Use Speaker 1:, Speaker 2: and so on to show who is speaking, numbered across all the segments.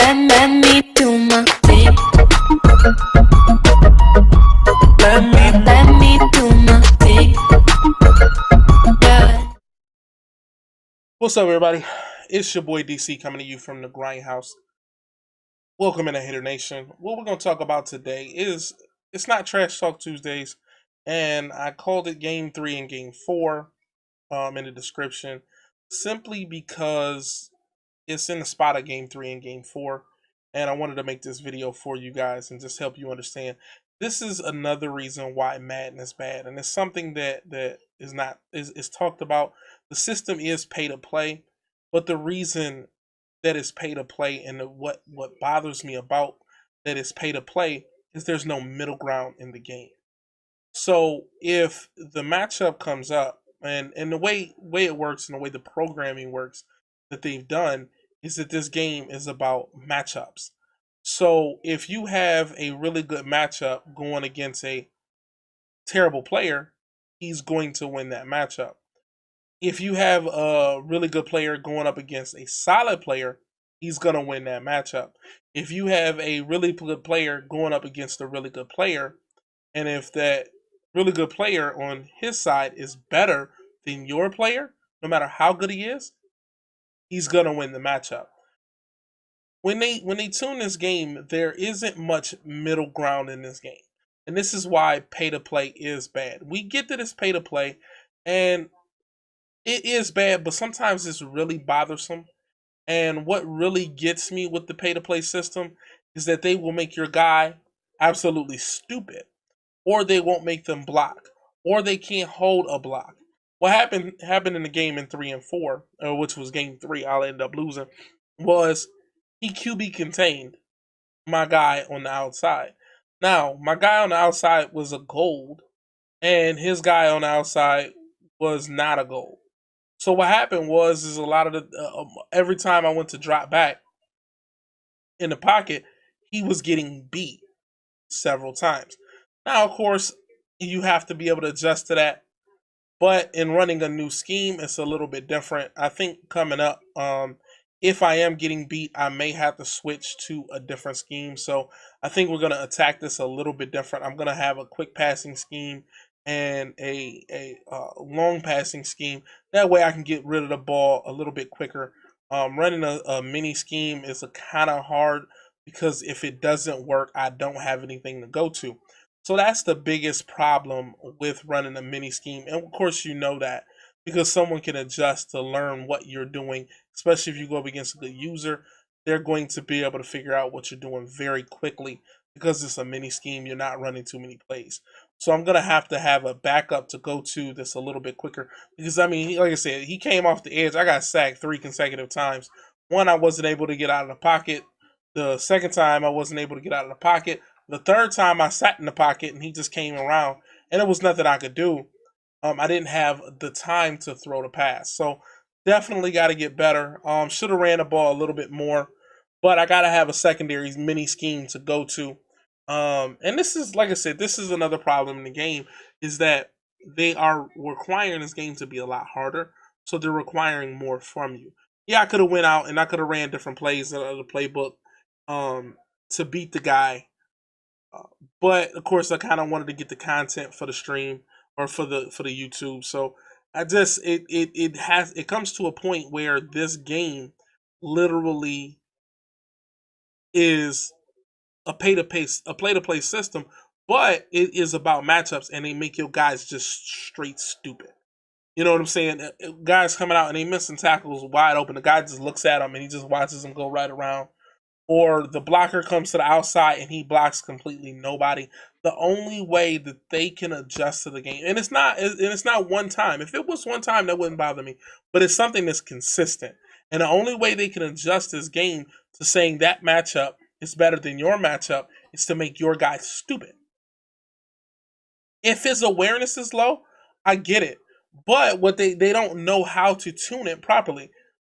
Speaker 1: let me do my thing. Let me do my thing. Yeah.
Speaker 2: What's up, everybody? It's your boy DC coming to you from the Grindhouse. Welcome in the Hater Nation. What we're going to talk about today is it's not Trash Talk Tuesdays, and I called it Game 3 and Game 4 in the description simply because it's in the spot of Game 3 and Game 4, and I wanted to make this video for you guys and just help you understand. This is another reason why Madden is bad, and it's something that is talked about. The system is pay to play, but the reason that it's pay to play and what bothers me about that it's pay to play is there's no middle ground in the game. So if the matchup comes up, and the way it works and the way the programming works that they've done is that this game is about matchups. So if you have a really good matchup going against a terrible player, he's going to win that matchup. If you have a really good player going up against a solid player, he's going to win that matchup. If you have a really good player going up against a really good player, and if that really good player on his side is better than your player, no matter how good he is, he's going to win the matchup. When they tune this game, there isn't much middle ground in this game. And this is why pay to play is bad. We get that it's pay to play, and it is bad, but sometimes it's really bothersome. And what really gets me with the pay to play system is that they will make your guy absolutely stupid, or they won't make them block, or they can't hold a block. What happened in the game in 3 and 4, which was game 3, I'll end up losing, was he QB contained my guy on the outside. Now, my guy on the outside was a gold, and his guy on the outside was not a gold. So what happened was is a lot of the every time I went to drop back in the pocket, he was getting beat several times. Now, of course, you have to be able to adjust to that. But in running a new scheme, it's a little bit different. I think coming up, if I am getting beat, I may have to switch to a different scheme. So I think we're going to attack this a little bit different. I'm going to have a quick passing scheme and a long passing scheme. That way I can get rid of the ball a little bit quicker. Running a mini scheme is a kind of hard because if it doesn't work, I don't have anything to go to. So that's the biggest problem with running a mini scheme. And of course, you know that because someone can adjust to learn what you're doing, especially if you go up against a good user. They're going to be able to figure out what you're doing very quickly because it's a mini scheme. You're not running too many plays. So I'm going to have a backup to go to that's a little bit quicker. Because, I mean, like I said, he came off the edge. I got sacked 3 consecutive times. One, I wasn't able to get out of the pocket. The second time, I wasn't able to get out of the pocket. The third time, I sat in the pocket, and he just came around. And it was nothing I could do. I didn't have the time to throw the pass. So definitely got to get better. Should have ran the ball a little bit more. But I got to have a secondary mini scheme to go to. And this is, like I said, this is another problem in the game, is that they are requiring this game to be a lot harder. So they're requiring more from you. Yeah, I could have went out and I could have ran different plays in the playbook to beat the guy. But of course, I kind of wanted to get the content for the stream or for the YouTube. So I just it comes to a point where this game literally is a play to play system, but it is about matchups, and they make your guys just straight stupid. You know what I'm saying? Guys coming out and they missing tackles wide open. The guy just looks at them and he just watches them go right around. Or the blocker comes to the outside and he blocks completely nobody. The only way that they can adjust to the game, and it's not one time. If it was one time, that wouldn't bother me. But it's something that's consistent. And the only way they can adjust this game to saying that matchup is better than your matchup is to make your guy stupid. If his awareness is low, I get it. But what they don't know how to tune it properly.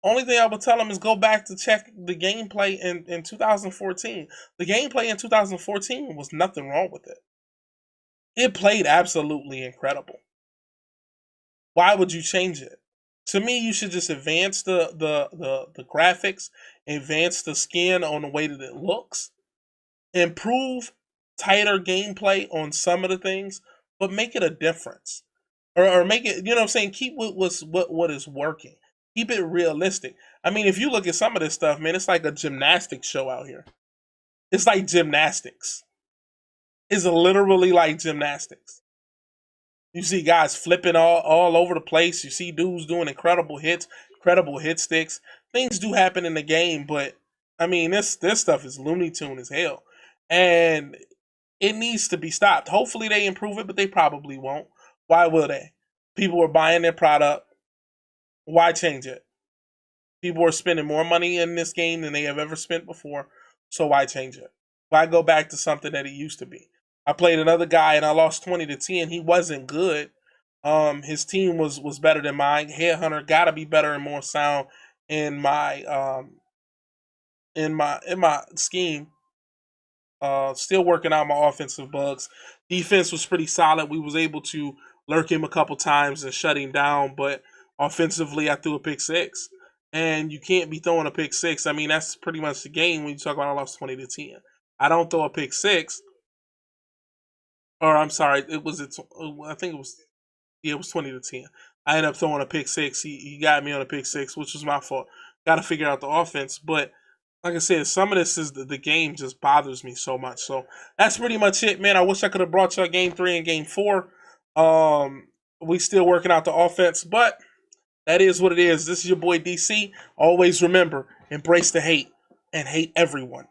Speaker 2: Only thing I would tell them is go back to check the gameplay in 2014. The gameplay in 2014 was nothing wrong with it. It played absolutely incredible. Why would you change it? To me, you should just advance the graphics, advance the skin on the way that it looks, improve tighter gameplay on some of the things, but make it a difference. Or make it, you know what I'm saying, keep what is working. Keep it realistic. I mean, if you look at some of this stuff, man, it's like a gymnastics show out here. It's like gymnastics. It's literally like gymnastics. You see guys flipping all over the place. You see dudes doing incredible hits, incredible hit sticks. Things do happen in the game, but I mean this stuff is Looney Tune as hell. And it needs to be stopped. Hopefully they improve it, but they probably won't. Why will they? People are buying their product. Why change it? People are spending more money in this game than they have ever spent before. So why change it? Why go back to something that it used to be? I played another guy and I lost 20-10. He wasn't good. His team was better than mine. Headhunter gotta be better and more sound in my scheme. Still working out my offensive bugs. Defense was pretty solid. We was able to lurk him a couple times and shut him down, but offensively, I threw a pick six, and you can't be throwing a pick six. I mean, that's pretty much the game when you talk about I lost 20-10. I don't throw a pick six, or I'm sorry, it was I think it was yeah, it was 20-10. I ended up throwing a pick six. He got me on a pick six, which was my fault. Got to figure out the offense, but like I said, some of this is the game just bothers me so much. So that's pretty much it, man. I wish I could have brought y'all game 3 and game 4. We still working out the offense, but that is what it is. This is your boy DC. Always remember, embrace the hate and hate everyone.